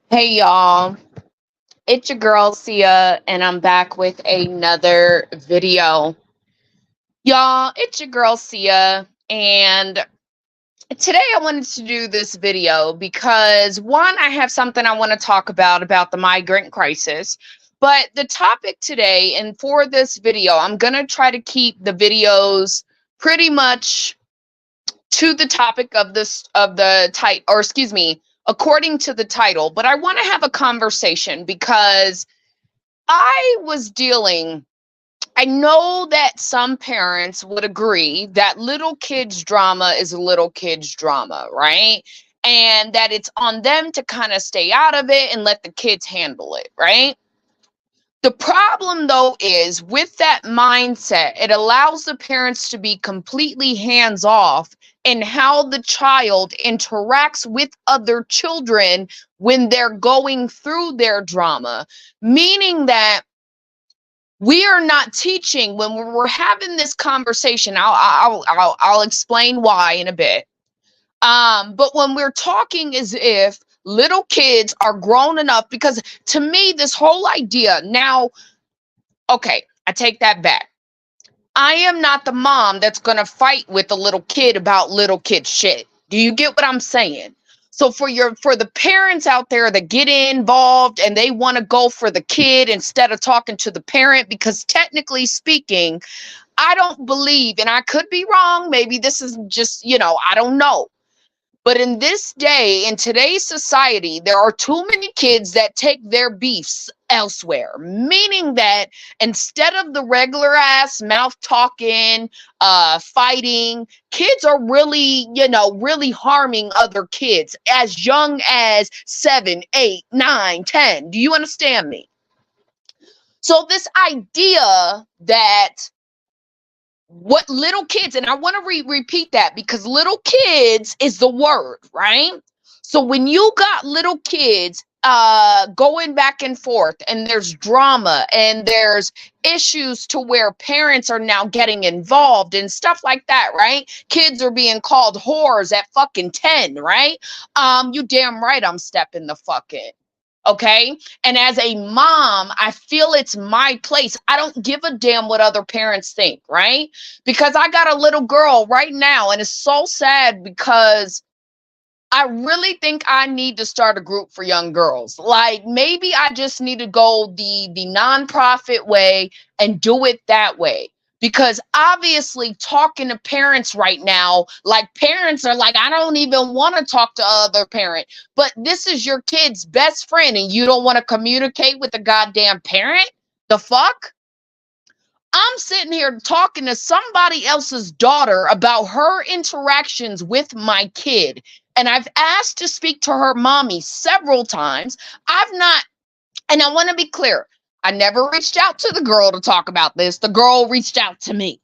Hey y'all, it's your girl Sia, and I'm back with another video. Y'all, it's your girl Sia, and today I wanted to do this video because one, I have something I want to talk about the migrant crisis. But the topic today, and for this video, I'm gonna try to keep the videos pretty much to the topic of the title, or excuse me, according to the title. But I want to have a conversation because I was dealing, I know that some parents would agree that little kids' drama is little kids' drama, right? And that it's on them to kind of stay out of it and let the kids handle it, right? The problem, though, is with that mindset, it allows the parents to be completely hands off in how the child interacts with other children when they're going through their drama, meaning that we are not teaching when we're having this conversation. I'll explain why in a bit. But when we're talking as if little kids are grown enough, because to me, this whole idea now, okay, I take that back. I am not the mom that's going to fight with a little kid about little kid shit. Do you get what I'm saying? So for the parents out there that get involved and they want to go for the kid instead of talking to the parent, because technically speaking, I don't believe, and I could be wrong, maybe this is just, I don't know. But in this day, in today's society, there are too many kids that take their beefs elsewhere, meaning that instead of the regular ass mouth talking, fighting, kids are really, really harming other kids as young as 7, 8, 9, 10. Do you understand me? So this idea that what little kids, and I want to repeat that because little kids is the word, right? So when you got little kids going back and forth, and there's drama and there's issues to where parents are now getting involved and stuff like that, right? Kids are being called whores at fucking 10, right? You damn right I'm stepping the fuck in. Okay. And as a mom, I feel it's my place. I don't give a damn what other parents think, right? Because I got a little girl right now, and it's so sad because I really think I need to start a group for young girls. Like maybe I just need to go the nonprofit way and do it that way. Because obviously talking to parents right now, like parents are like, I don't even want to talk to other parent. But this is your kid's best friend and you don't want to communicate with the goddamn parent? The fuck? I'm sitting here talking to somebody else's daughter about her interactions with my kid. And I've asked to speak to her mommy several times. I've not, and I want to be clear, I never reached out to the girl to talk about this. The girl reached out to me.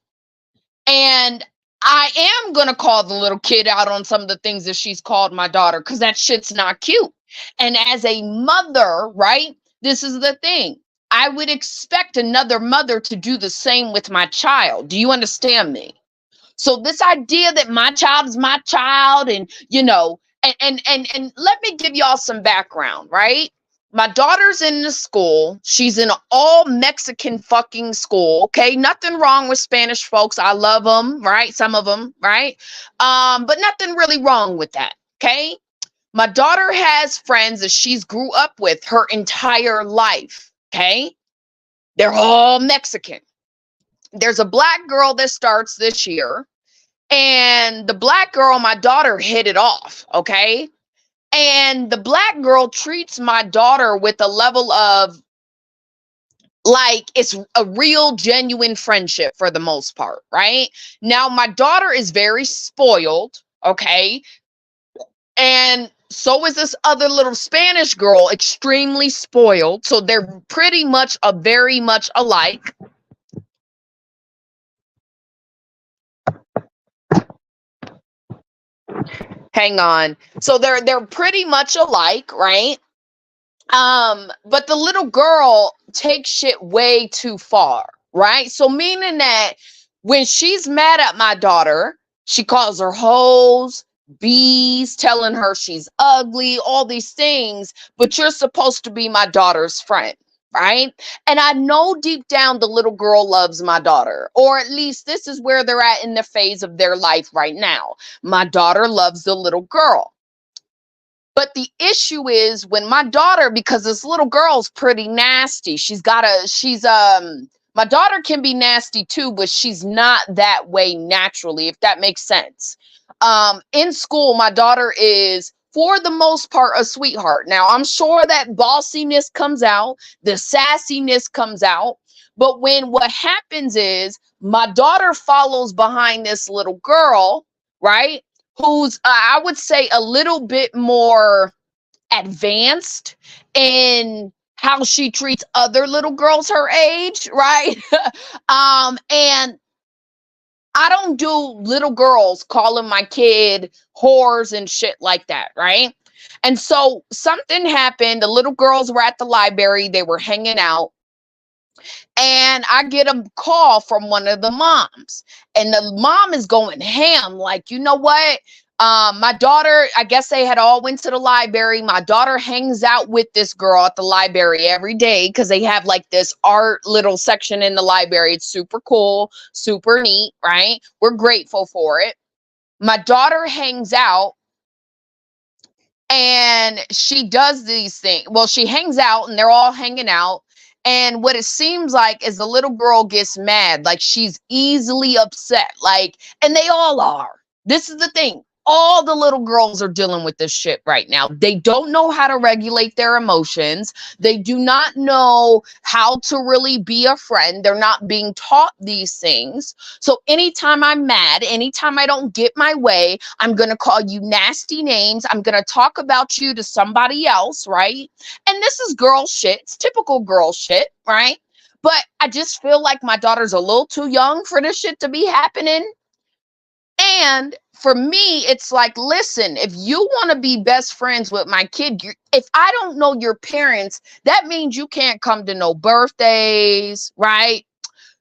And I am going to call the little kid out on some of the things that she's called my daughter because that shit's not cute. And as a mother, right, this is the thing. I would expect another mother to do the same with my child. Do you understand me? So this idea that my child is my child, and and let me give y'all some background, right? My daughter's in the school. She's in an all Mexican fucking school. Okay, nothing wrong with Spanish folks. I love them, right? Some of them, right? But nothing really wrong with that. Okay, my daughter has friends that she's grew up with her entire life. Okay, they're all Mexican. There's a black girl that starts this year, and the black girl, my daughter, hit it off. Okay, and the black girl treats my daughter with a level of like it's a real genuine friendship for the most part, right? Now my daughter is very spoiled, okay? And so is this other little Spanish girl, extremely spoiled. So they're pretty much very much alike. Hang on. So they're pretty much alike, right? But the little girl takes shit way too far, right? So meaning that when she's mad at my daughter, she calls her hoes, bees, telling her she's ugly, all these things, but you're supposed to be my daughter's friend, right? And I know deep down the little girl loves my daughter, or at least this is where they're at in the phase of their life right now. My daughter loves the little girl. But the issue is when my daughter, because this little girl's pretty nasty, my daughter can be nasty too, but she's not that way naturally, if that makes sense. In school, my daughter is, for the most part, a sweetheart. Now, I'm sure that bossiness comes out, the sassiness comes out, but when what happens is my daughter follows behind this little girl, right? Who's, I would say, a little bit more advanced in how she treats other little girls her age, right? And I don't do little girls calling my kid whores and shit like that, right? And so something happened. The little girls were at the library, they were hanging out, and I get a call from one of the moms, and the mom is going ham, like, you know what? My daughter, I guess they had all went to the library. My daughter hangs out with this girl at the library every day because they have like this art little section in the library. It's super cool, super neat, right? We're grateful for it. My daughter hangs out and she does these things. Well, she hangs out and they're all hanging out. And what it seems like is the little girl gets mad, like she's easily upset, like, and they all are. This is the thing. All the little girls are dealing with this shit right now. They don't know how to regulate their emotions. They do not know how to really be a friend. They're not being taught these things. So anytime I'm mad, anytime I don't get my way, I'm going to call you nasty names. I'm going to talk about you to somebody else, right? And this is girl shit. It's typical girl shit, right? But I just feel like my daughter's a little too young for this shit to be happening. And for me, it's like, listen, if you want to be best friends with my kid, if I don't know your parents, that means you can't come to no birthdays, right?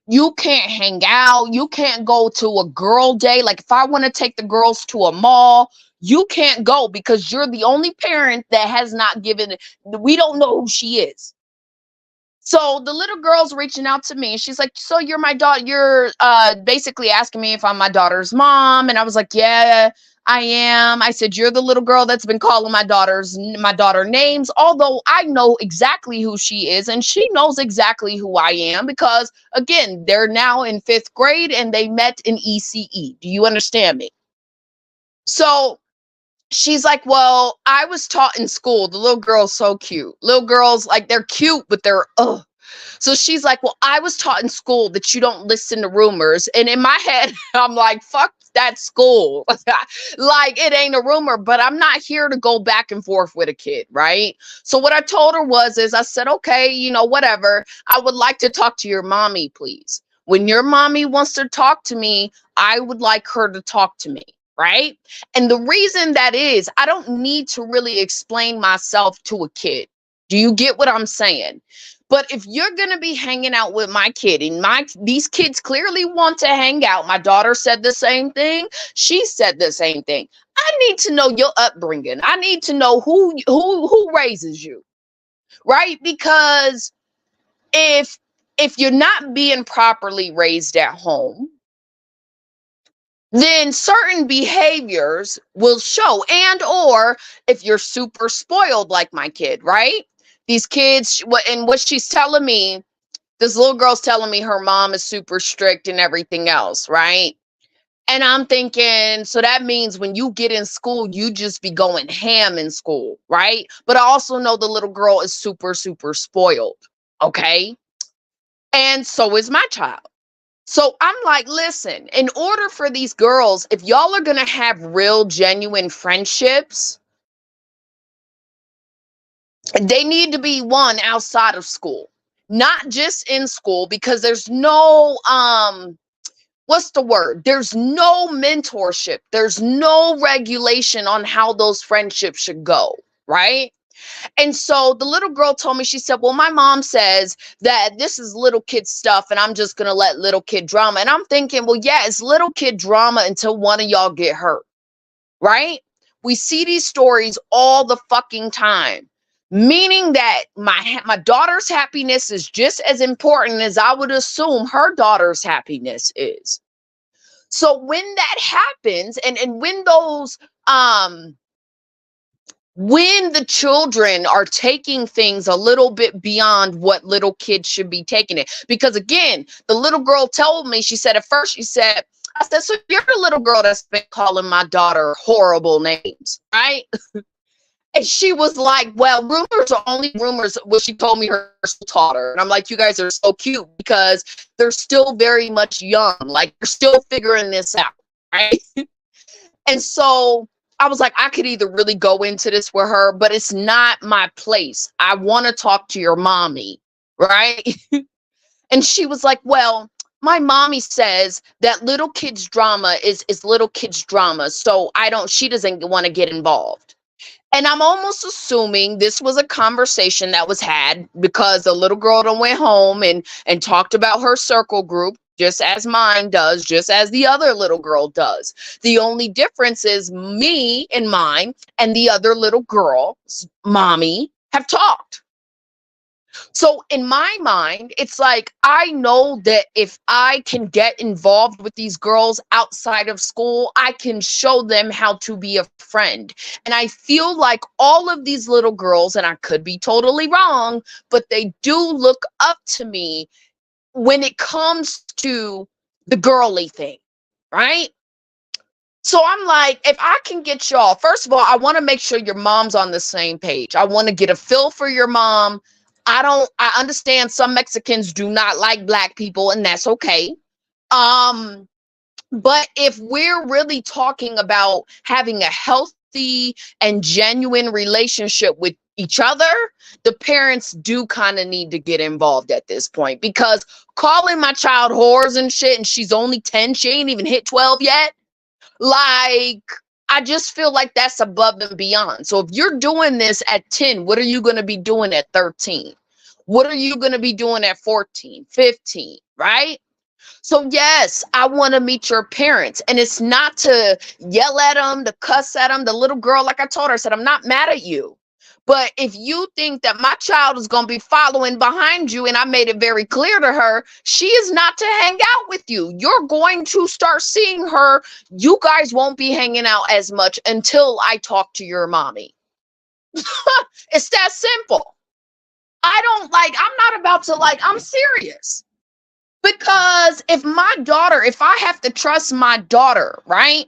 You can't hang out. You can't go to a girl day. Like if I want to take the girls to a mall, you can't go because you're the only parent that has not given, we don't know who she is. So the little girl's reaching out to me. She's like, so you're my daughter. You're basically asking me if I'm my daughter's mom. And I was like, yeah, I am. I said, you're the little girl that's been calling my daughter names, although I know exactly who she is. And she knows exactly who I am because, again, they're now in 5th grade and they met in ECE. Do you understand me? So she's like, well, I was taught in school. The little girl's so cute. Little girls, like, they're cute, but they're, ugh. So she's like, well, I was taught in school that you don't listen to rumors. And in my head, I'm like, fuck that school. Like, it ain't a rumor, but I'm not here to go back and forth with a kid, right? So what I told her is I said, okay, you know, whatever. I would like to talk to your mommy, please. When your mommy wants to talk to me, I would like her to talk to me. Right. And the reason that is, I don't need to really explain myself to a kid. Do you get what I'm saying? But if you're going to be hanging out with my kid and these kids clearly want to hang out. My daughter said the same thing. She said the same thing. I need to know your upbringing. I need to know who raises you. Right? Because if you're not being properly raised at home, then certain behaviors will show. And or if you're super spoiled like my kid, right? These kids, what she's telling me, this little girl's telling me her mom is super strict and everything else, right? And I'm thinking, so that means when you get in school, you just be going ham in school, right? But I also know the little girl is super, super spoiled, okay? And so is my child. So I'm like, listen, in order for these girls, if y'all are going to have real, genuine friendships, they need to be one outside of school, not just in school, because there's no, what's the word? There's no mentorship. There's no regulation on how those friendships should go, right? And so the little girl told me, she said, well, my mom says that this is little kid stuff and I'm just going to let little kid drama. And I'm thinking, well, yeah, it's little kid drama until one of y'all get hurt. right? We see these stories all the fucking time, meaning that my daughter's happiness is just as important as I would assume her daughter's happiness is. So when that happens, and um when the children are taking things a little bit beyond what little kids should be taking it, because again, the little girl told me, she said at first, she said, I said, so you're the little girl that's been calling my daughter horrible names, right? And she was like, well, rumors are only rumors. Well, she told me her school taught her. And I'm like, you guys are so cute because they're still very much young. Like, they're still figuring this out, right? And so I was like, I could either really go into this with her, but it's not my place. I want to talk to your mommy, right? And she was like, well, my mommy says that little kids drama is little kids drama. So she doesn't want to get involved. And I'm almost assuming this was a conversation that was had because the little girl done went home and talked about her circle group, just as mine does, just as the other little girl does. The only difference is me and mine and the other little girl's mommy have talked. So in my mind, it's like, I know that if I can get involved with these girls outside of school, I can show them how to be a friend. And I feel like all of these little girls, and I could be totally wrong, but they do look up to me when it comes to the girly thing, right? So I'm like, if I can get y'all, first of all, I want to make sure your mom's on the same page. I want to get a feel for your mom. I understand some Mexicans do not like Black people, and that's okay. But if we're really talking about having a healthy and genuine relationship with each other, the parents do kind of need to get involved at this point, because calling my child whores and shit, and she's only 10, she ain't even hit 12 yet. Like, I just feel like that's above and beyond. So if you're doing this at 10, what are you going to be doing at 13? What are you going to be doing at 14, 15, right? So yes, I want to meet your parents, and it's not to yell at them, to cuss at them. The little girl, like I told her, I said, I'm not mad at you. But if you think that my child is going to be following behind you, and I made it very clear to her, she is not to hang out with you. You're going to start seeing her. You guys won't be hanging out as much until I talk to your mommy. It's that simple. I'm not about to, I'm serious. Because if I have to trust my daughter, right?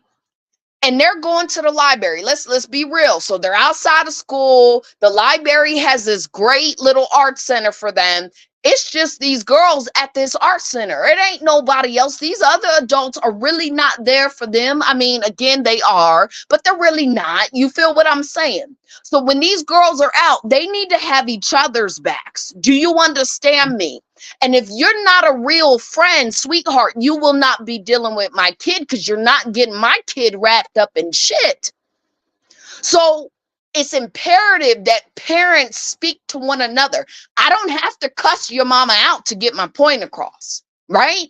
And they're going to the library. Let's be real. So they're outside of school. The library has this great little art center for them. It's just these girls at this art center. It ain't nobody else. These other adults are really not there for them. I mean, again, they are, but they're really not. You feel what I'm saying? So when these girls are out, they need to have each other's backs. Do you understand me? And if you're not a real friend, sweetheart, you will not be dealing with my kid, because you're not getting my kid wrapped up in shit. So it's imperative that parents speak to one another. I don't have to cuss your mama out to get my point across, right?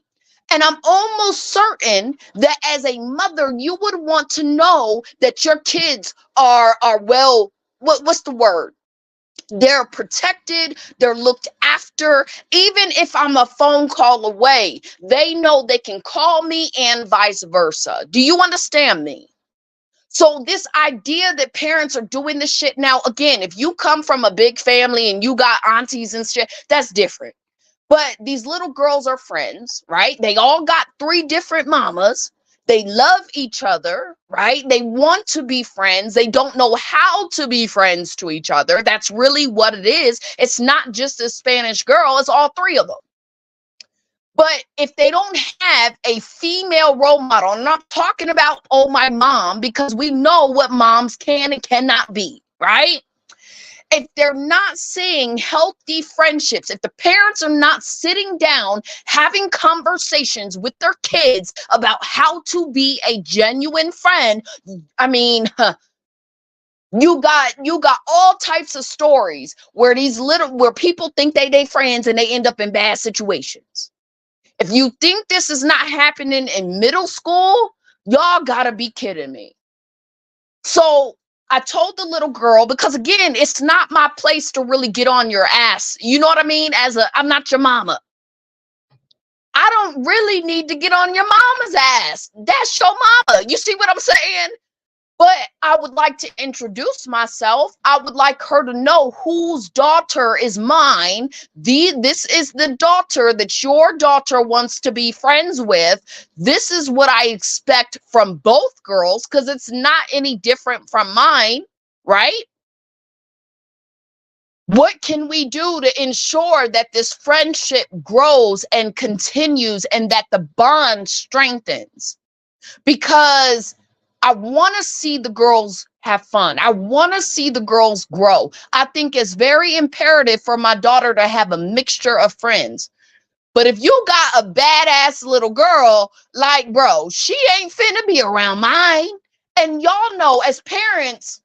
And I'm almost certain that as a mother, you would want to know that your kids are well, what's the word? They're protected, they're looked after. Even if I'm a phone call away, they know they can call me, and vice versa. Do you understand me? So this idea that parents are doing this shit now, again, if you come from a big family and you got aunties and shit, that's different. But these little girls are friends, right? They all got 3 different mamas. They love each other, right? They want to be friends. They don't know how to be friends to each other. That's really what it is. It's not just a Spanish girl, it's all 3 of them. But if they don't have a female role model, I'm not talking about, oh, my mom, because we know what moms can and cannot be, right? If they're not seeing healthy friendships, if the parents are not sitting down having conversations with their kids about how to be a genuine friend, I mean, you got all types of stories where where people think they friends and they end up in bad situations. If you think this is not happening in middle school, y'all gotta be kidding me. So I told the little girl, because again, it's not my place to really get on your ass. You know what I mean? I'm not your mama. I don't really need to get on your mama's ass. That's your mama. You see what I'm saying? But I would like to introduce myself. I would like her to know whose daughter is mine. This is the daughter that your daughter wants to be friends with. This is what I expect from both girls, because it's not any different from mine, right? What can we do to ensure that this friendship grows and continues and that the bond strengthens? Because I want to see the girls have fun. I want to see the girls grow. I think it's very imperative for my daughter to have a mixture of friends. But if you got a badass little girl, like, bro, she ain't finna be around mine. And y'all know, as parents,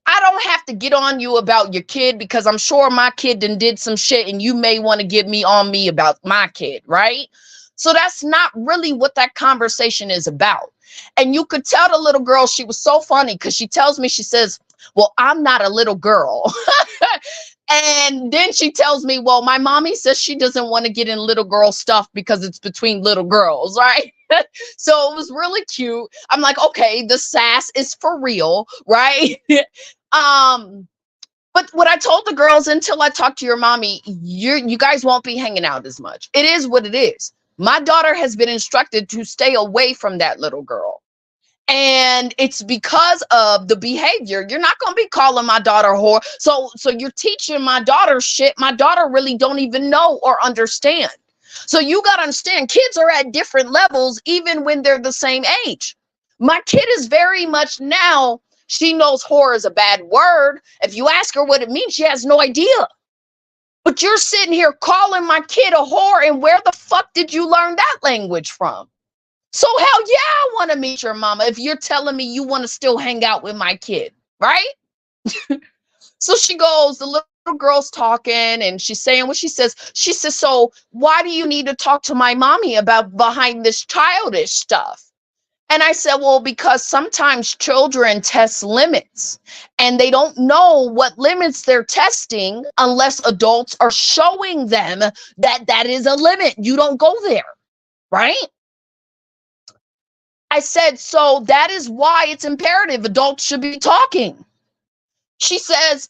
I don't have to get on you about your kid, because I'm sure my kid did some shit and you may want to get me on me about my kid, right? So that's not really what that conversation is about. And you could tell the little girl, she was so funny, because she tells me, she says, well, I'm not a little girl. And then she tells me, well, my mommy says she doesn't want to get in little girl stuff because it's between little girls, right? So it was really cute. I'm like, okay, the sass is for real, right? But what I told the girls, until I talk to your mommy, you guys won't be hanging out as much. It is what it is. My daughter has been instructed to stay away from that little girl. And it's because of the behavior. You're not going to be calling my daughter whore. So you're teaching my daughter shit my daughter really don't even know or understand. So you got to understand, kids are at different levels, even when they're the same age. My kid is very much now, she knows whore is a bad word. If you ask her what it means, she has no idea. But you're sitting here calling my kid a whore, and where the fuck did you learn that language from? So hell yeah, I want to meet your mama if you're telling me you want to still hang out with my kid, right? So she goes, the little girl's talking and she's saying what she says. She says, so why do you need to talk to my mommy about behind this childish stuff? And I said, well, because sometimes children test limits and they don't know what limits they're testing unless adults are showing them that that is a limit. You don't go there, right? I said, so that is why it's imperative adults should be talking. She says,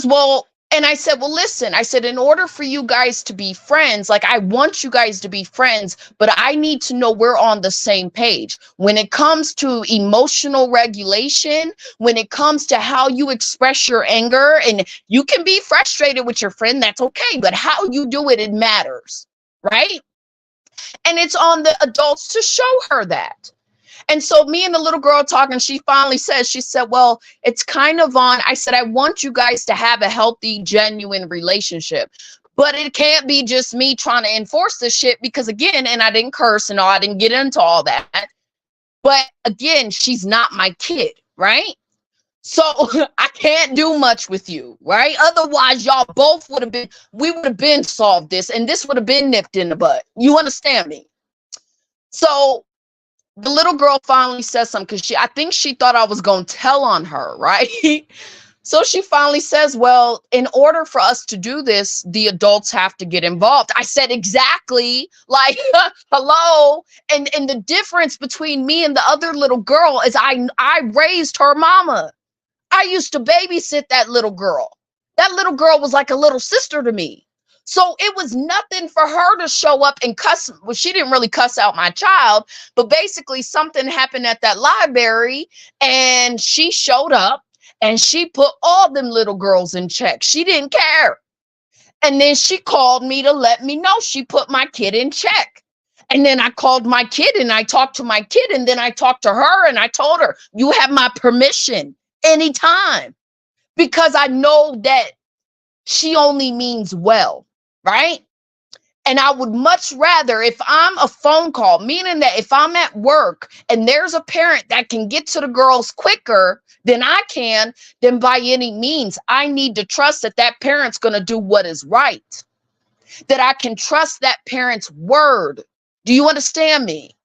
well, and I said, well, listen, I said, in order for you guys to be friends, like, I want you guys to be friends, but I need to know we're on the same page. When it comes to emotional regulation, when it comes to how you express your anger, and you can be frustrated with your friend, that's okay, but how you do it, it matters, right? And it's on the adults to show her that. And so me and the little girl talking, she finally says, she said, well, it's kind of on. I said, I want you guys to have a healthy, genuine relationship. But it can't be just me trying to enforce this shit, because again, and I didn't curse and all, I didn't get into all that. But again, she's not my kid, right? So I can't do much with you, right? Otherwise, y'all both would have been, we would have been solved this, and this would have been nipped in the butt. You understand me? So the little girl finally says something, because I think she thought I was going to tell on her, right? So she finally says, well, in order for us to do this, the adults have to get involved. I said, exactly, like, hello. And the difference between me and the other little girl is I raised her mama. I used to babysit that little girl. That little girl was like a little sister to me. So it was nothing for her to show up and cuss. Well, she didn't really cuss out my child, but basically something happened at that library and she showed up and she put all them little girls in check. She didn't care. And then she called me to let me know she put my kid in check. And then I called my kid and I talked to my kid, and then I talked to her and I told her, you have my permission anytime, because I know that she only means well, right? And I would much rather, if I'm a phone call, meaning that if I'm at work and there's a parent that can get to the girls quicker than I can, then by any means, I need to trust that that parent's going to do what is right, that I can trust that parent's word. Do you understand me?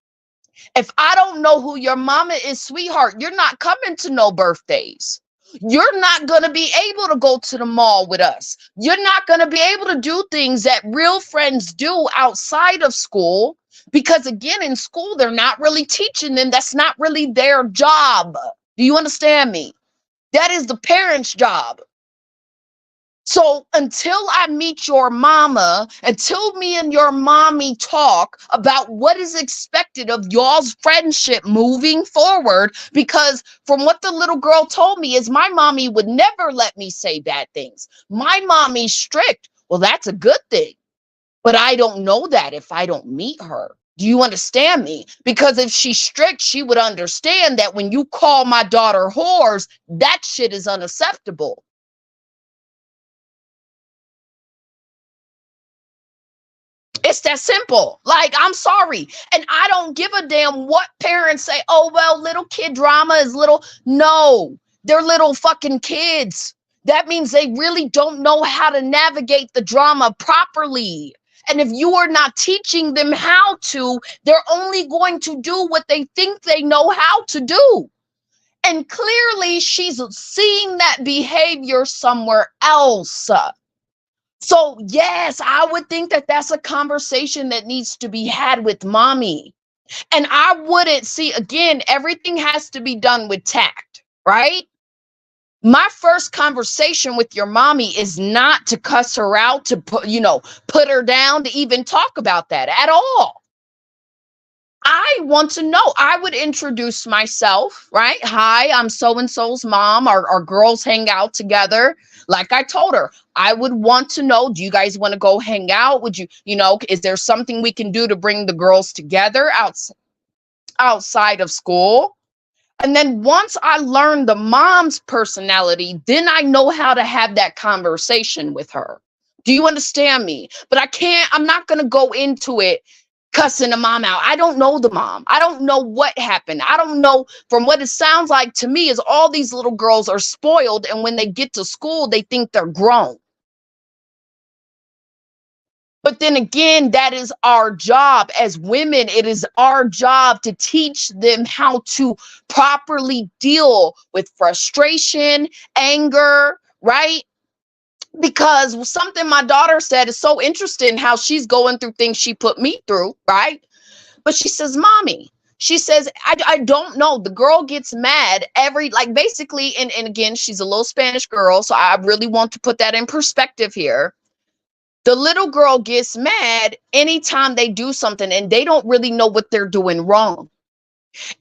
If I don't know who your mama is, sweetheart, you're not coming to no birthdays. You're not going to be able to go to the mall with us. You're not going to be able to do things that real friends do outside of school because, again, in school, they're not really teaching them. That's not really their job. Do you understand me? That is the parents' job. So until I meet your mama, until me and your mommy talk about what is expected of y'all's friendship moving forward, because from what the little girl told me is my mommy would never let me say bad things. My mommy's strict. Well, that's a good thing. But I don't know that if I don't meet her. Do you understand me? Because if she's strict, she would understand that when you call my daughter whores, that shit is unacceptable. It's that simple. Like, I'm sorry. And I don't give a damn what parents say. Oh, well, little kid drama is little. No, they're little fucking kids. That means they really don't know how to navigate the drama properly. And if you are not teaching them how to, they're only going to do what they think they know how to do. And clearly, she's seeing that behavior somewhere else. So, yes, I would think that that's a conversation that needs to be had with mommy. And I wouldn't see, again, everything has to be done with tact, right? My first conversation with your mommy is not to cuss her out, to put her down, to even talk about that at all. I want to know. I would introduce myself, right? Hi, I'm so-and-so's mom. Our girls hang out together. Like I told her, I would want to know, do you guys want to go hang out? Would you, is there something we can do to bring the girls together outside of school? And then once I learn the mom's personality, then I know how to have that conversation with her. Do you understand me? But I'm not going to go into it cussing the mom out. I don't know the mom. I don't know what happened. I don't know. From what it sounds like to me is all these little girls are spoiled, and when they get to school, they think they're grown. But then again, that is our job as women. It is our job to teach them how to properly deal with frustration, anger, right? Because something my daughter said is so interesting, how she's going through things she put me through, right? But she says, mommy, she says, I don't know. The girl gets mad basically, and again, she's a little Spanish girl, so I really want to put that in perspective here. The little girl gets mad anytime they do something and they don't really know what they're doing wrong.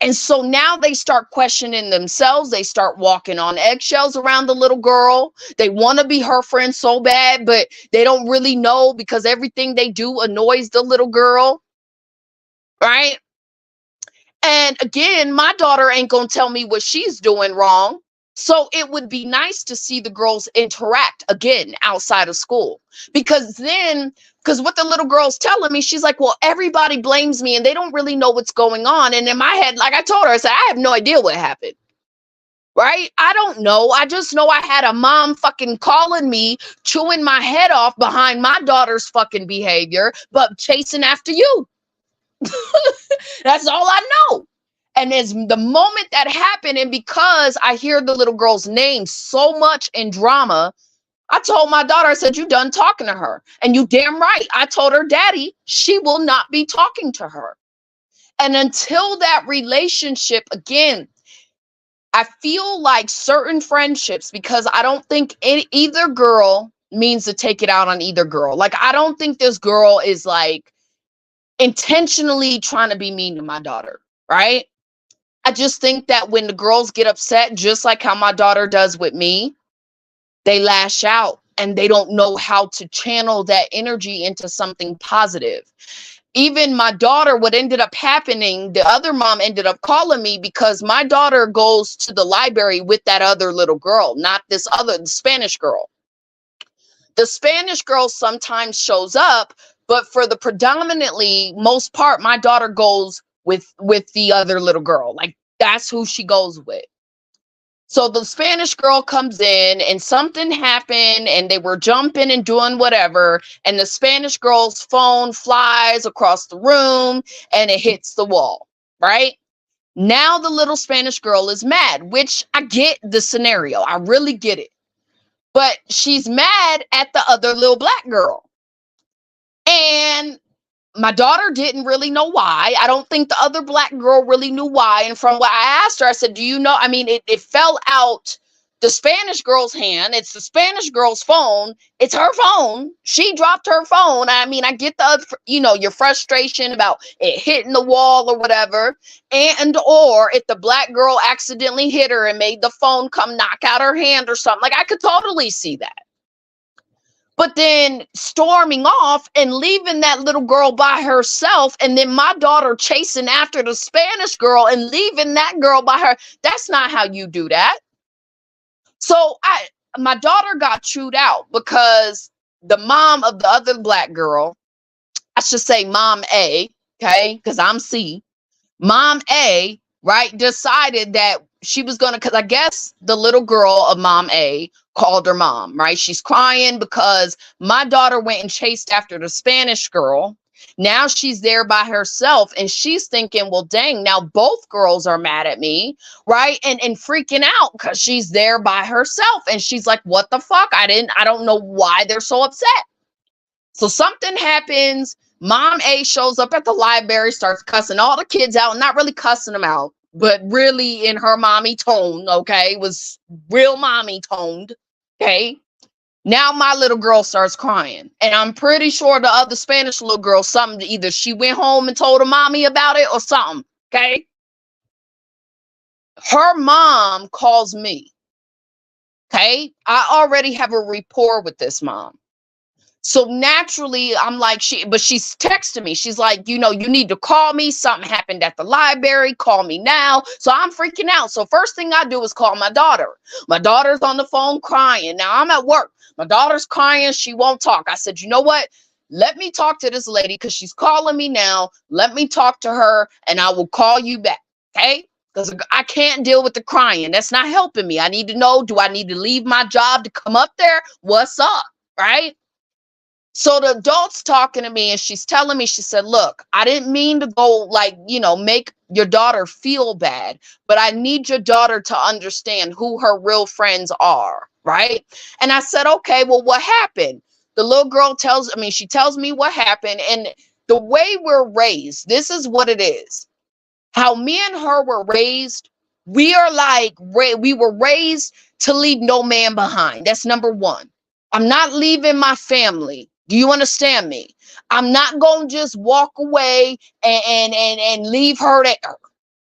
And so now they start questioning themselves. They start walking on eggshells around the little girl. They want to be her friend so bad, but they don't really know because everything they do annoys the little girl. Right? And again, my daughter ain't going to tell me what she's doing wrong. So it would be nice to see the girls interact again outside of school, because what the little girl's telling me, she's like, well, everybody blames me and they don't really know what's going on. And in my head, like I told her, I said, I have no idea what happened. Right? I don't know. I just know I had a mom fucking calling me, chewing my head off behind my daughter's fucking behavior, but chasing after you. That's all I know. And as the moment that happened, and because I hear the little girl's name so much in drama, I told my daughter, I said, you done talking to her. And you damn right. I told her, daddy, she will not be talking to her. And until that relationship, again, I feel like certain friendships, because I don't think either girl means to take it out on either girl. Like, I don't think this girl is like intentionally trying to be mean to my daughter, right? I just think that when the girls get upset, just like how my daughter does with me, they lash out and they don't know how to channel that energy into something positive. Even my daughter, what ended up happening, the other mom ended up calling me because my daughter goes to the library with that other little girl, not this other, the Spanish girl. The Spanish girl sometimes shows up, but for the predominantly most part, my daughter goes with the other little girl. Like, that's who she goes with. So the Spanish girl comes in and something happened and they were jumping and doing whatever. And the Spanish girl's phone flies across the room and it hits the wall. right? Now the little Spanish girl is mad, which I get the scenario. I really get it. But she's mad at the other little black girl. And my daughter didn't really know why. I don't think the other black girl really knew why. And from what I asked her, I said, do you know? I mean, it fell out the Spanish girl's hand. It's the Spanish girl's phone. It's her phone. She dropped her phone. I mean, I get your frustration about it hitting the wall or whatever. And or if the black girl accidentally hit her and made the phone come knock out her hand or something. Like, I could totally see that. But then storming off and leaving that little girl by herself, and then my daughter chasing after the Spanish girl and leaving that girl by her. That's not how you do that. So my daughter got chewed out because the mom of the other black girl, I should say Mom A, okay, because I'm C. Mom A, right, decided that she was going to, because I guess the little girl of Mom A called her mom, right? She's crying because my daughter went and chased after the Spanish girl. Now she's there by herself and she's thinking, well, dang, now both girls are mad at me, right? And freaking out because she's there by herself. And she's like, what the fuck? I don't know why they're so upset. So something happens. Mom A shows up at the library, starts cussing all the kids out, not really cussing them out, but really in her mommy tone, okay? It was real mommy toned, okay? Now my little girl starts crying. And I'm pretty sure the other Spanish little girl, either she went home and told her mommy about it or something, okay? Her mom calls me, okay? I already have a rapport with this mom. So naturally, I'm like, but she's texting me. She's like, you need to call me. Something happened at the library. Call me now. So I'm freaking out. So first thing I do is call my daughter. My daughter's on the phone crying. Now I'm at work. My daughter's crying. She won't talk. I said, you know what? Let me talk to this lady because she's calling me now. Let me talk to her and I will call you back. Okay? Because I can't deal with the crying. That's not helping me. I need to know, do I need to leave my job to come up there? What's up? Right? So the adult's talking to me and she's telling me, she said, look, I didn't mean to go make your daughter feel bad, but I need your daughter to understand who her real friends are, right? And I said, okay, well, what happened? The little girl she tells me what happened. And the way we're raised, this is what it is. How me and her were raised, we were raised to leave no man behind. That's number one. I'm not leaving my family. Do you understand me? I'm not going to just walk away and leave her there.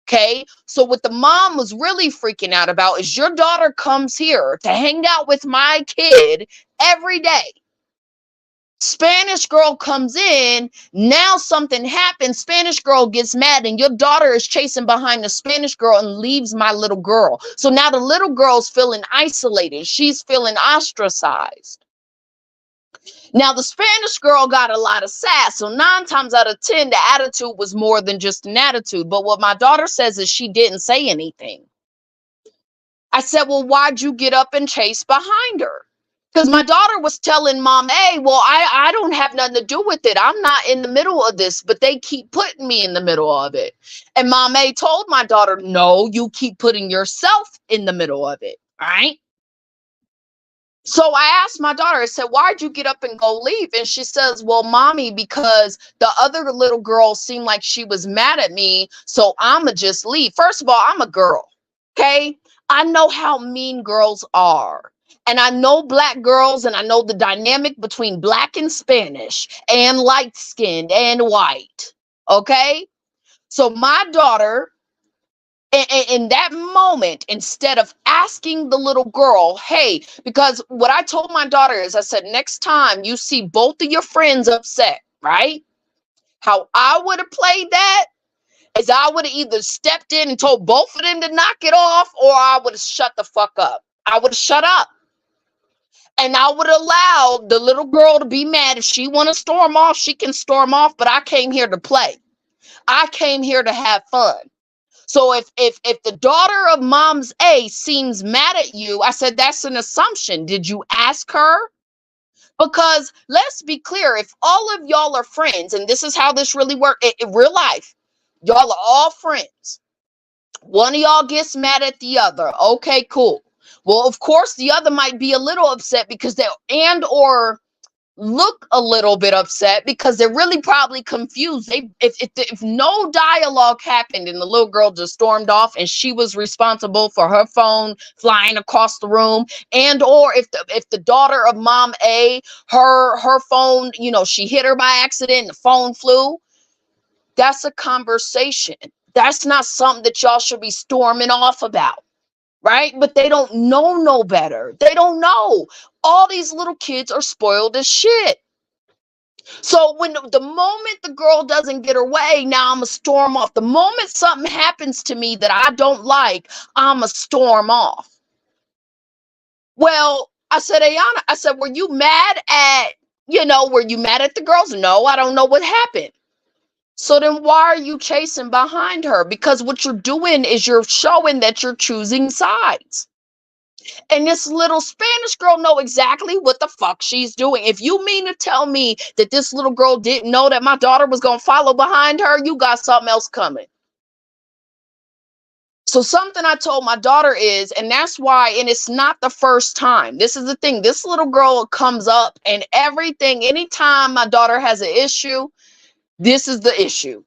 Okay. So what the mom was really freaking out about is your daughter comes here to hang out with my kid every day. Spanish girl comes in. Now something happens. Spanish girl gets mad and your daughter is chasing behind the Spanish girl and leaves my little girl. So now the little girl's feeling isolated. She's feeling ostracized. Now, the Spanish girl got a lot of sass. So 9 times out of 10, the attitude was more than just an attitude. But what my daughter says is she didn't say anything. I said, well, why'd you get up and chase behind her? Because my daughter was telling Mom A, well, I don't have nothing to do with it. I'm not in the middle of this, but they keep putting me in the middle of it. And Mom A told my daughter, no, you keep putting yourself in the middle of it. All right. So I asked my daughter, I said, why'd you get up and go leave? And she says, well, mommy, because the other little girl seemed like she was mad at me. So I'ma just leave. First of all, I'm a girl. Okay. I know how mean girls are. And I know black girls and I know the dynamic between black and Spanish and light skinned and white. Okay. So my daughter, in that moment, instead of asking the little girl, hey, because what I told my daughter is I said, next time you see both of your friends upset, right? How I would have played that is I would have either stepped in and told both of them to knock it off, or I would have shut the fuck up. I would have shut up. And I would allow the little girl to be mad. If she want to storm off, she can storm off, but I came here to play. I came here to have fun. So if the daughter of Mom's A seems mad at you, I said, that's an assumption. Did you ask her? Because let's be clear, if all of y'all are friends, and this is how this really works in real life, Y'all are all friends. One of y'all gets mad at the other. Okay, cool. Well, of course, the other might be a little upset because they or look a little bit upset because they're really probably confused. If no dialogue happened and the little girl just stormed off and she was responsible for her phone flying across the room, and or if the daughter of mom A, her phone, she hit her by accident and the phone flew, that's a conversation. That's not something that y'all should be storming off about. Right? But they don't know no better. They don't know. All these little kids are spoiled as shit. So when the moment the girl doesn't get her way, now I'm a storm off. The moment something happens to me that I don't like, I'm a storm off. Well, I said, Ayana, I said, were you mad at the girls? No, I don't know what happened. So then why are you chasing behind her? Because what you're doing is you're showing that you're choosing sides. And this little Spanish girl know exactly what the fuck she's doing. If you mean to tell me that this little girl didn't know that my daughter was going to follow behind her, you got something else coming. So something I told my daughter is, and that's why, and it's not the first time. This is the thing. This little girl comes up and everything, anytime my daughter has an issue, this is the issue.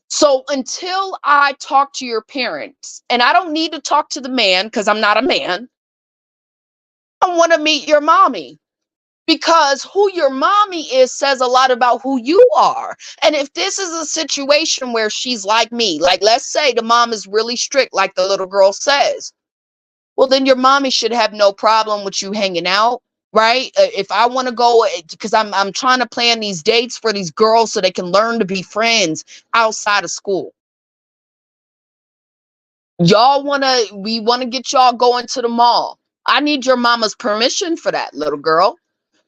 So until I talk to your parents, and I don't need to talk to the man because I'm not a man, I want to meet your mommy. Because who your mommy is says a lot about who you are. And if this is a situation where she's like me, like let's say the mom is really strict, like the little girl says, well, then your mommy should have no problem with you hanging out, right? If I want to go, because I'm trying to plan these dates for these girls so they can learn to be friends outside of school. We want to get y'all going to the mall. I need your mama's permission for that, little girl.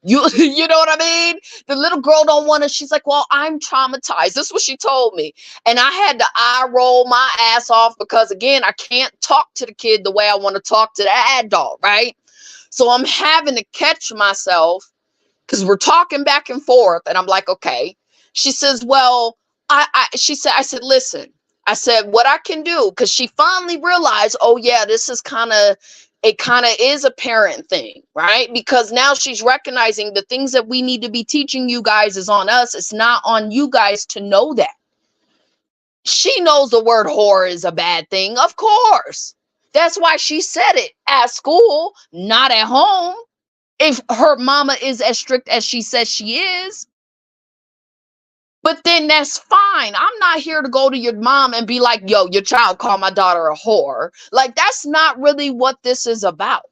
You know what I mean? The little girl don't want to. She's like, well, I'm traumatized. This is what she told me. And I had to eye roll my ass off because, again, I can't talk to the kid the way I want to talk to the adult, right? So I'm having to catch myself because we're talking back and forth. And I'm like, okay. She says, well, I said, listen, I said, what I can do, because she finally realized, oh, yeah, this is it kind of is a parent thing, right? Because now she's recognizing the things that we need to be teaching you guys is on us. It's not on you guys to know that. She knows the word whore is a bad thing, of course. That's why she said it at school, not at home. If her mama is as strict as she says she is. But then that's fine. I'm not here to go to your mom and be like, yo, your child called my daughter a whore. Like, that's not really what this is about.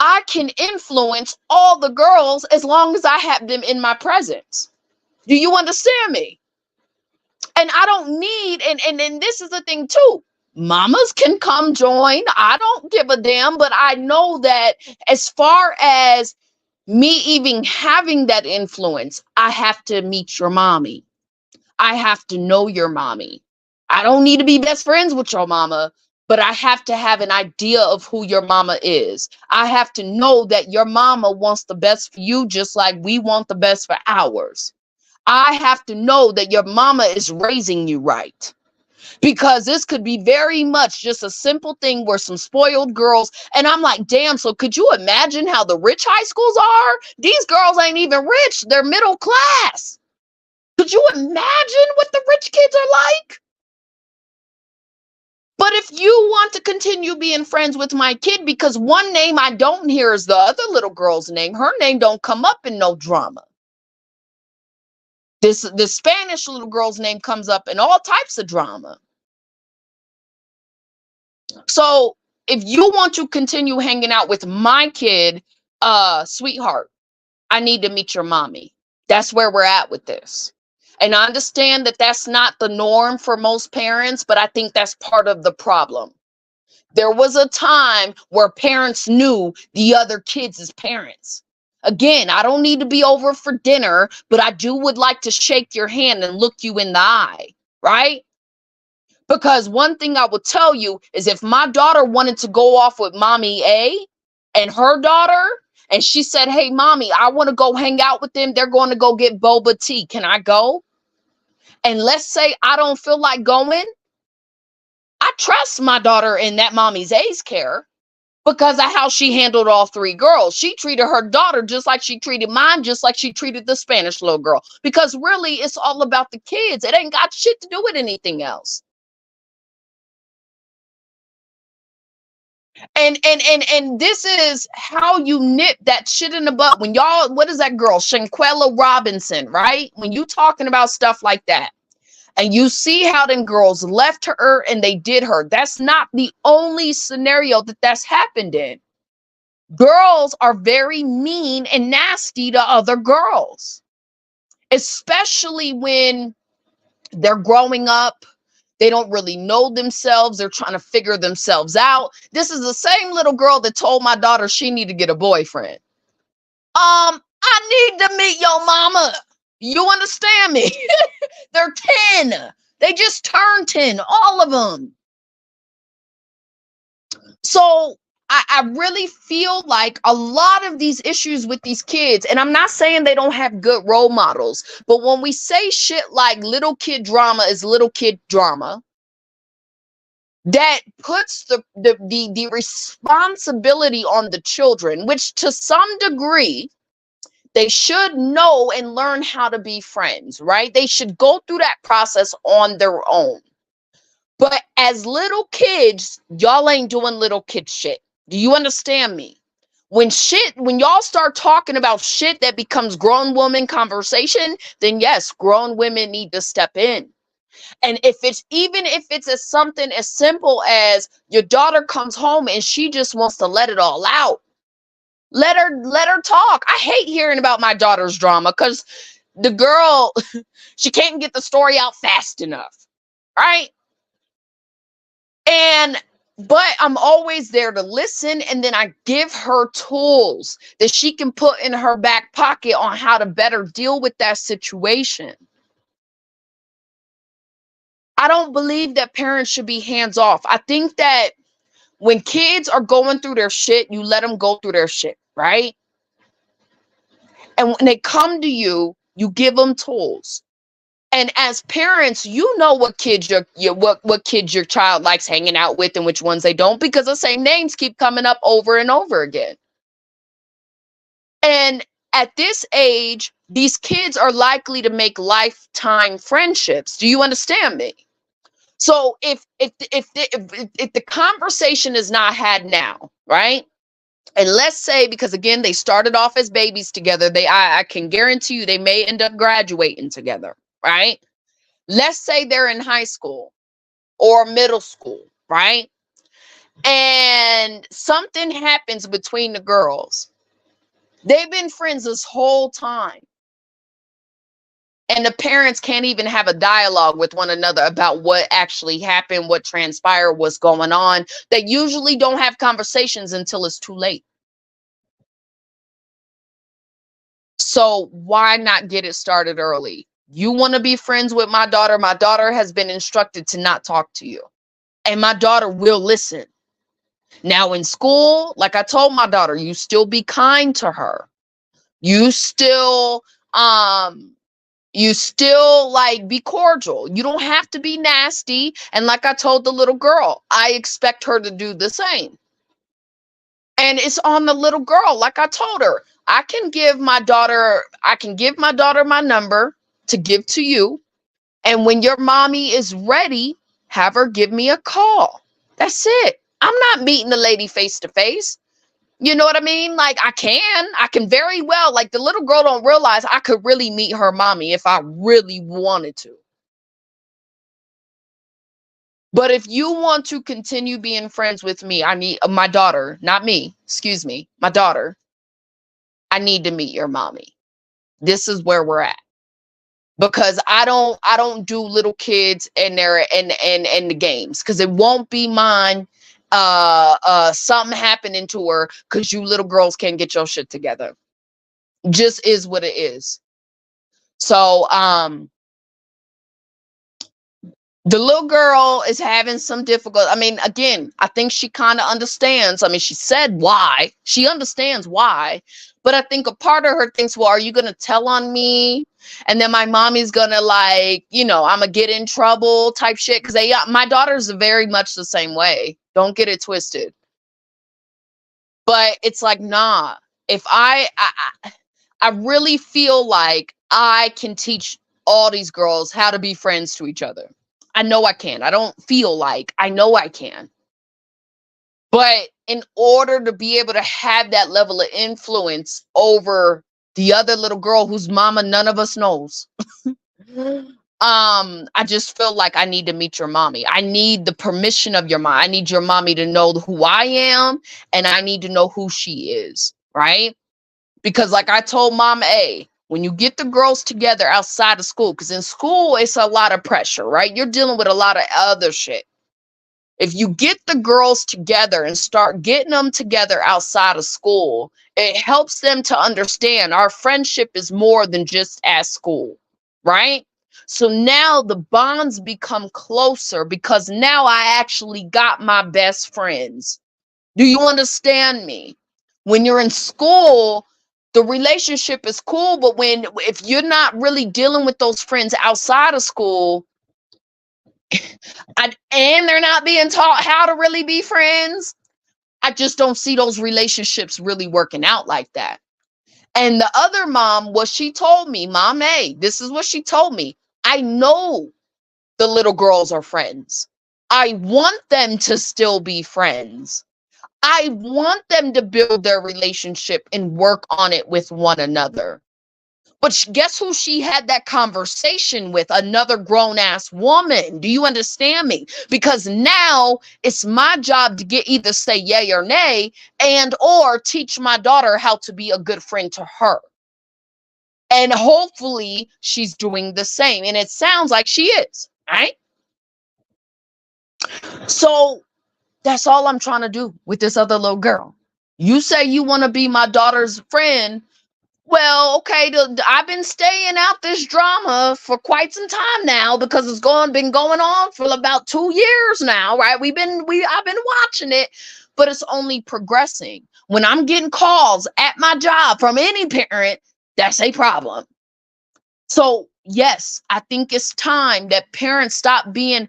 I can influence all the girls as long as I have them in my presence. Do you understand me? And I don't need, and this is the thing too. Mamas can come join. I don't give a damn, but I know that as far as me even having that influence, I have to meet your mommy. I have to know your mommy. I don't need to be best friends with your mama, but I have to have an idea of who your mama is. I have to know that your mama wants the best for you just like we want the best for ours. I have to know that your mama is raising you right. Because this could be very much just a simple thing where some spoiled girls, and I'm like, damn, so could you imagine how the rich high schools are? These girls ain't even rich, they're middle class. Could you imagine what the rich kids are like? But if you want to continue being friends with my kid, because one name I don't hear is the other little girl's name, her name don't come up in no drama. This Spanish little girl's name comes up in all types of drama. So if you want to continue hanging out with my kid, sweetheart, I need to meet your mommy. That's where we're at with this. And I understand that that's not the norm for most parents, but I think that's part of the problem. There was a time where parents knew the other kids as parents. Again, I don't need to be over for dinner, but I would like to shake your hand and look you in the eye, right? Because one thing I will tell you is if my daughter wanted to go off with mommy A and her daughter, and she said, hey, mommy, I want to go hang out with them. They're going to go get boba tea. Can I go? And let's say I don't feel like going, I trust my daughter in that mommy's A's care because of how she handled all three girls. She treated her daughter just like she treated mine, just like she treated the Spanish little girl. Because really, it's all about the kids. It ain't got shit to do with anything else. And this is how you nip that shit in the butt. When y'all, what is that girl, Shanquella Robinson, right? When you talking about stuff like that, and you see how them girls left her and they did her, that's not the only scenario that that's happened in. Girls are very mean and nasty to other girls, especially when they're growing up. They don't really know themselves. They're trying to figure themselves out. This is the same little girl that told my daughter she need to get a boyfriend. I need to meet your mama. You understand me? They're 10. They just turned 10, all of them. So I really feel like a lot of these issues with these kids, and I'm not saying they don't have good role models, but when we say shit like little kid drama is little kid drama, that puts the responsibility on the children, which to some degree, they should know and learn how to be friends, right? They should go through that process on their own. But as little kids, y'all ain't doing little kid shit. Do you understand me? When y'all start talking about shit that becomes grown woman conversation, then yes, grown women need to step in. And if it's as something as simple as your daughter comes home and she just wants to let it all out, let her talk. I hate hearing about my daughter's drama because the girl, she can't get the story out fast enough, right? But I'm always there to listen, and then I give her tools that she can put in her back pocket on how to better deal with that situation. I don't believe that parents should be hands off. I think that when kids are going through their shit, you let them go through their shit, right? And when they come to you, you give them tools. And as parents, you know what kids what kids your child likes hanging out with and which ones they don't, because the same names keep coming up over and over again. And at this age, these kids are likely to make lifetime friendships. Do you understand me? So if the conversation is not had now, right? And let's say, because again, they started off as babies together, I can guarantee you they may end up graduating together, right? Let's say they're in high school or middle school, right? And something happens between the girls. They've been friends this whole time. And the parents can't even have a dialogue with one another about what actually happened, what transpired, what's going on. They usually don't have conversations until it's too late. So why not get it started early? You want to be friends with my daughter? My daughter has been instructed to not talk to you. And my daughter will listen. Now in school, like I told my daughter, you still be kind to her. You still like be cordial. You don't have to be nasty. And like I told the little girl, I expect her to do the same. And it's on the little girl. Like I told her, I can give my daughter my number to give to you. And when your mommy is ready, have her give me a call. That's it. I'm not meeting the lady face to face. You know what I mean? Like I can very well, like the little girl don't realize I could really meet her mommy if I really wanted to. But if you want to continue being friends with me, I need my daughter, not me, excuse me, my daughter. I need to meet your mommy. This is where we're at. Because I don't do little kids and their and the games, because it won't be mine. Something happening to her because you little girls can't get your shit together. Just is what it is. So the little girl is having some difficult. I mean, again, I think she kind of understands. I mean, she said why. She understands why, But I think a part of her thinks, well, are you going to tell on me? And then my mommy's going to like, you know, I'm going to get in trouble type shit. Cause my daughter's very much the same way. Don't get it twisted. But it's like, nah, if I really feel like I can teach all these girls how to be friends to each other. I know I can. I don't feel like, I know I can. But in order to be able to have that level of influence over the other little girl whose mama none of us knows, I just feel like I need to meet your mommy. I need the permission of your mom. I need your mommy to know who I am, and I need to know who she is, right? Because like I told Mom A, when you get the girls together outside of school, because in school it's a lot of pressure, right? You're dealing with a lot of other shit. If you get the girls together and start getting them together outside of school, it helps them to understand our friendship is more than just at school, right? So now the bonds become closer because now I actually got my best friends. Do you understand me? When you're in school, the relationship is cool, but if you're not really dealing with those friends outside of school, and they're not being taught how to really be friends, I just don't see those relationships really working out like that. And the other mom, what she told me, Mom A, this is what she told me. I know the little girls are friends. I want them to still be friends. I want them to build their relationship and work on it with one another. But guess who she had that conversation with? Another grown-ass woman. Do you understand me? Because now it's my job to get either say yay or nay and or teach my daughter how to be a good friend to her. And hopefully she's doing the same. And it sounds like she is, right? So that's all I'm trying to do with this other little girl. You say you want to be my daughter's friend. Well, okay, I've been staying out this drama for quite some time now because it's been going on for about 2 years now, right? I've been watching it, but it's only progressing. When I'm getting calls at my job from any parent, that's a problem. So yes, I think it's time that parents stop being,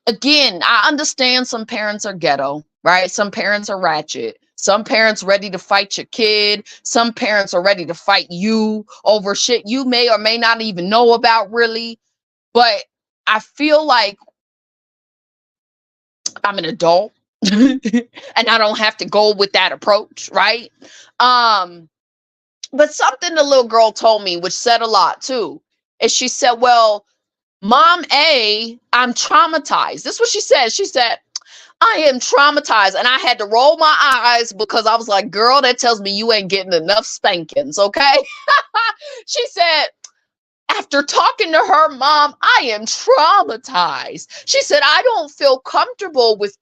again, I understand some parents are ghetto, right? Some parents are ratchet. Some parents ready to fight your kid. Some parents are ready to fight you over shit you may or may not even know about really. But I feel like I'm an adult and I don't have to go with that approach, right? But something the little girl told me, which said a lot too, is she said, well, Mom A, I'm traumatized. This is what she said. She said, I am traumatized. And I had to roll my eyes because I was like, girl, that tells me you ain't getting enough spankings, okay? She said, after talking to her mom, I am traumatized. She said, I don't feel comfortable with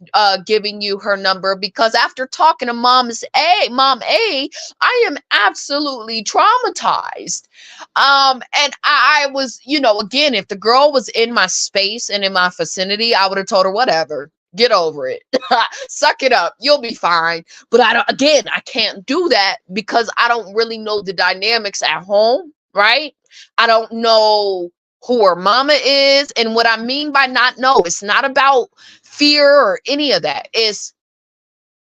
giving you her number because after talking to Mom A, I am absolutely traumatized. And I was, again, if the girl was in my space and in my vicinity, I would have told her, whatever. Get over it. Suck it up. You'll be fine. But I can't do that because I don't really know the dynamics at home, right? I don't know who her mama is. And what I mean by not know, it's not about fear or any of that. It's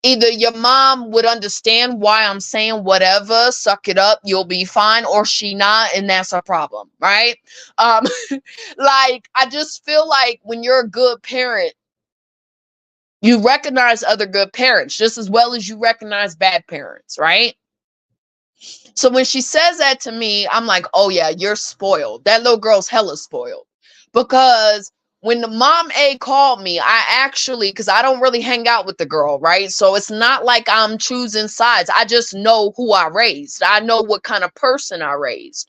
either your mom would understand why I'm saying whatever, suck it up, you'll be fine, or she not, and that's a problem, right? Like, I just feel like when you're a good parent, you recognize other good parents just as well as you recognize bad parents, right? So when she says that to me, I'm like, oh yeah, you're spoiled. That little girl's hella spoiled. Because when the Mom A called me, I actually, because I don't really hang out with the girl, right? So it's not like I'm choosing sides. I just know who I raised. I know what kind of person I raised.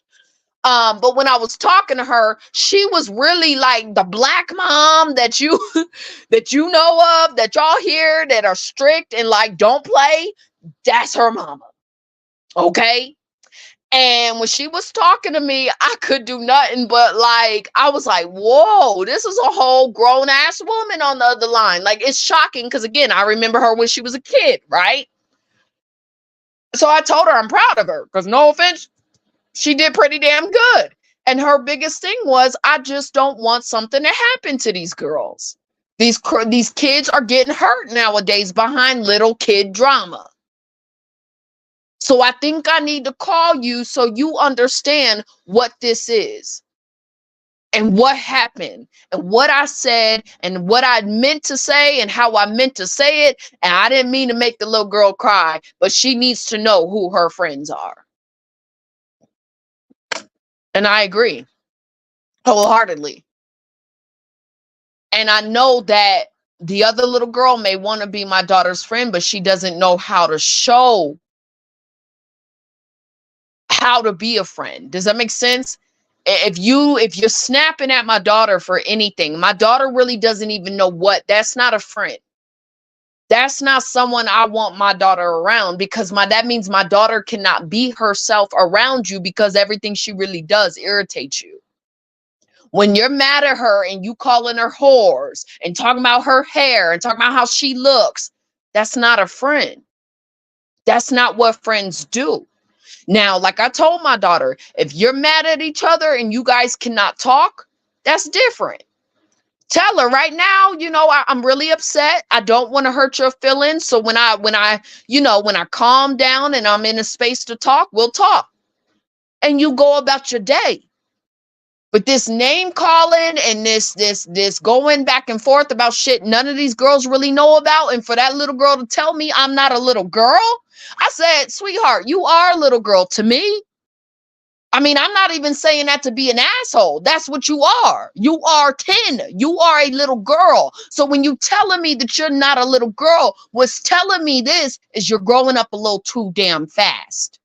But when I was talking to her, she was really like the black mom that you that you know of, that y'all hear that are strict and like don't play. That's her mama. Okay. And when she was talking to me, I could do nothing but like, I was like, whoa, this is a whole grown ass woman on the other line. Like, it's shocking because again, I remember her when she was a kid, right? So I told her I'm proud of her because no offense, she did pretty damn good. And her biggest thing was, I just don't want something to happen to these girls. These kids are getting hurt nowadays behind little kid drama. So I think I need to call you so you understand what this is and what happened and what I said and what I meant to say and how I meant to say it. And I didn't mean to make the little girl cry, but she needs to know who her friends are. And I agree wholeheartedly. And I know that the other little girl may want to be my daughter's friend, but she doesn't know how to show how to be a friend. Does that make sense? If you're snapping at my daughter for anything, my daughter really doesn't even know what. That's not a friend. That's not someone I want my daughter around, because that means my daughter cannot be herself around you because everything she really does irritates you. When you're mad at her and you calling her whores and talking about her hair and talking about how she looks, that's not a friend. That's not what friends do. Now, like I told my daughter, if you're mad at each other and you guys cannot talk, that's different. Tell her right now, I'm really upset. I don't want to hurt your feelings. So when I calm down and I'm in a space to talk, we'll talk. And you go about your day. But this name calling and this going back and forth about shit none of these girls really know about, and for that little girl to tell me I'm not a little girl, I said, sweetheart, you are a little girl to me. I mean, I'm not even saying that to be an asshole. That's what you are. You are 10. You are a little girl. So when you telling me that you're not a little girl, what's telling me this is you're growing up a little too damn fast.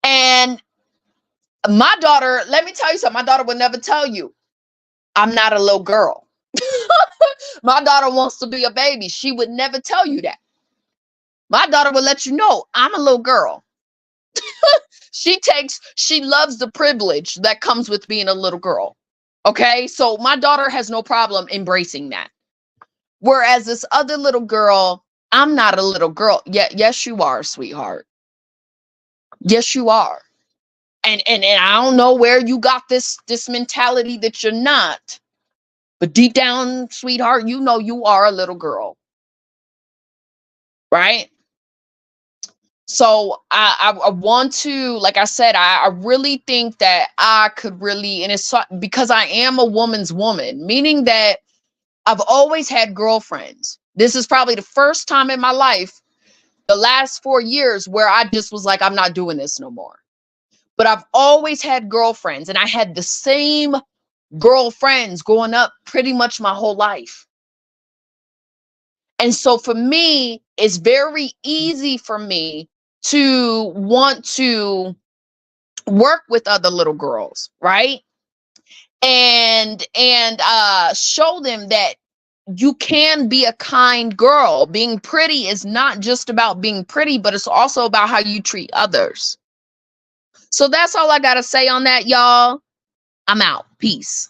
And my daughter, let me tell you something. My daughter would never tell you I'm not a little girl. My daughter wants to be a baby. She would never tell you that. My daughter would let you know I'm a little girl. She loves the privilege that comes with being a little girl. Okay, so my daughter has no problem embracing that. Whereas this other little girl, I'm not a little girl. Yeah, yes, you are, sweetheart. Yes, you are. And I don't know where you got this mentality that you're not. But deep down, sweetheart, you know you are a little girl. Right? So I want to, like I said, I really think that I could really, and it's because I am a woman's woman, meaning that I've always had girlfriends. This is probably the first time in my life, the last 4 years, where I just was like, I'm not doing this no more. But I've always had girlfriends, and I had the same girlfriends growing up pretty much my whole life. And so for me, it's very easy for me to want to work with other little girls, right? And show them that you can be a kind girl. Being pretty is not just about being pretty, but it's also about how you treat others. So that's all I got to say on that, y'all. I'm out. Peace.